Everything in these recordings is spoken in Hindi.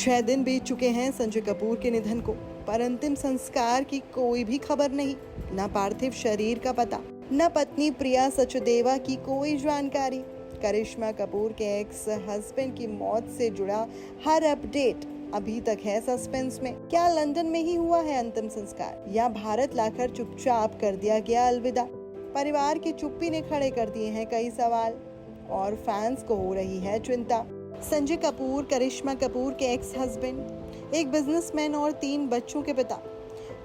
6 दिन बीत चुके हैं संजय कपूर के निधन को, पर अंतिम संस्कार की कोई भी खबर नहीं। न पार्थिव शरीर का पता, न पत्नी प्रिया सचदेवा की कोई जानकारी। करिश्मा कपूर के एक्स हस्बैंड की मौत से जुड़ा हर अपडेट अभी तक है सस्पेंस में। क्या लंदन में ही हुआ है अंतिम संस्कार, या भारत लाकर चुपचाप कर दिया गया अलविदा? परिवार की चुप्पी ने खड़े कर दिए हैं कई सवाल, और फैंस को हो रही है चिंता। संजय कपूर, करिश्मा कपूर के एक्स हस्बैंड, एक बिजनेसमैन और 3 बच्चों के पिता।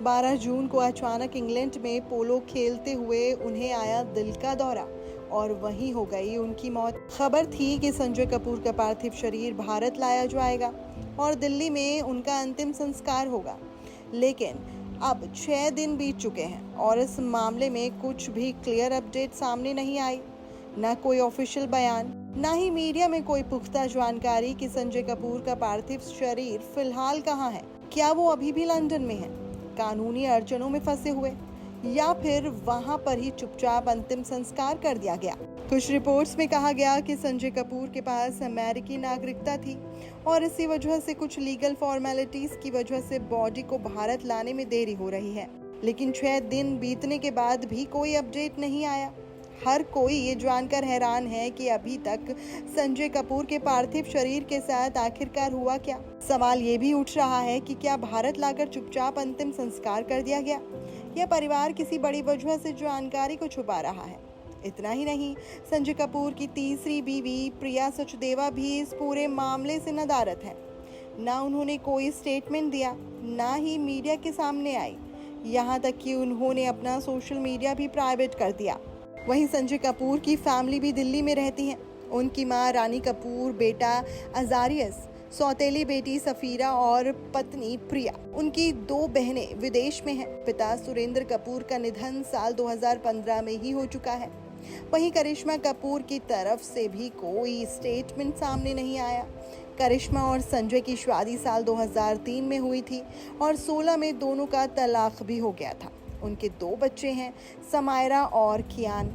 12 जून को अचानक इंग्लैंड में पोलो खेलते हुए उन्हें आया दिल का दौरा और वहीं हो गई उनकी मौत। खबर थी कि संजय कपूर का पार्थिव शरीर भारत लाया जाएगा और दिल्ली में उनका अंतिम संस्कार होगा, लेकिन अब 6 दिन बीत चुके हैं और इस मामले में कुछ भी क्लियर अपडेट सामने नहीं आई। न कोई ऑफिशियल बयान, न ही मीडिया में कोई पुख्ता जानकारी कि संजय कपूर का पार्थिव शरीर फिलहाल कहाँ है। क्या वो अभी भी लंदन में है, कानूनी अड़चनों में फंसे हुए, या फिर वहां पर ही चुपचाप अंतिम संस्कार कर दिया गया? कुछ रिपोर्ट्स में कहा गया कि संजय कपूर के पास अमेरिकी नागरिकता थी और इसी वजह से कुछ लीगल फॉर्मेलिटीज की वजह से बॉडी को भारत लाने में देरी हो रही है। लेकिन 6 दिन बीतने के बाद भी कोई अपडेट नहीं आया। हर कोई ये जानकर हैरान है कि अभी तक संजय कपूर के पार्थिव शरीर के साथ आखिरकार हुआ क्या। सवाल ये भी उठ रहा है कि क्या भारत लाकर चुपचाप अंतिम संस्कार कर दिया गया, या परिवार किसी बड़ी वजह से जानकारी को छुपा रहा है। इतना ही नहीं, संजय कपूर की तीसरी बीवी प्रिया सचदेवा भी इस पूरे मामले से नदारद है। ना उन्होंने कोई स्टेटमेंट दिया, ना ही मीडिया के सामने आई, यहाँ तक कि उन्होंने अपना सोशल मीडिया भी प्राइवेट कर दिया। वहीं संजय कपूर की फैमिली भी दिल्ली में रहती है। उनकी मां रानी कपूर, बेटा अजारियस, सौतेली बेटी सफीरा और पत्नी प्रिया। उनकी 2 बहनें विदेश में हैं। पिता सुरेंद्र कपूर का निधन साल 2015 में ही हो चुका है। वहीं करिश्मा कपूर की तरफ से भी कोई स्टेटमेंट सामने नहीं आया। करिश्मा और संजय की शादी साल 2003 में हुई थी और 16 में दोनों का तलाक भी हो गया था। उनके 2 बच्चे हैं, समायरा और कियान,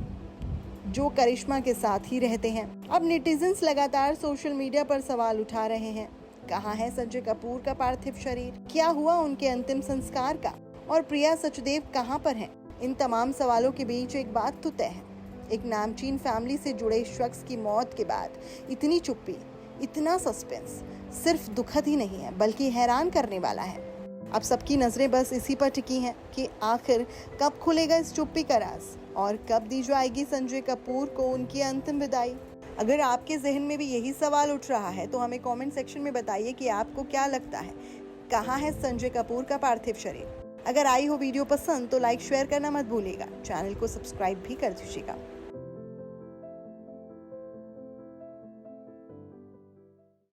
जो करिश्मा के साथ ही रहते हैं। अब नेटिजन्स लगातार सोशल मीडिया पर सवाल उठा रहे हैं। कहाँ है संजय कपूर का पार्थिव शरीर? क्या हुआ उनके अंतिम संस्कार का? और प्रिया सचदेव कहाँ पर हैं? इन तमाम सवालों के बीच एक बात तो तय है, एक नामचीन फैमिली से जुड़े शख्स की मौत के बाद इतनी चुप्पी, इतना सस्पेंस सिर्फ दुखद ही नहीं है बल्कि हैरान करने वाला है। अब सबकी नजरें बस इसी पर टिकी हैं कि आखिर कब खुलेगा इस चुप्पी का राज और कब दी जाएगी संजय कपूर को उनकी अंतिम विदाई। अगर आपके जहन में भी यही सवाल उठ रहा है तो हमें कमेंट सेक्शन में बताइए कि आपको क्या लगता है, कहाँ है संजय कपूर का पार्थिव शरीर। अगर आई हो वीडियो पसंद तो लाइक शेयर करना मत भूलिएगा, चैनल को सब्सक्राइब भी कर दीजिएगा।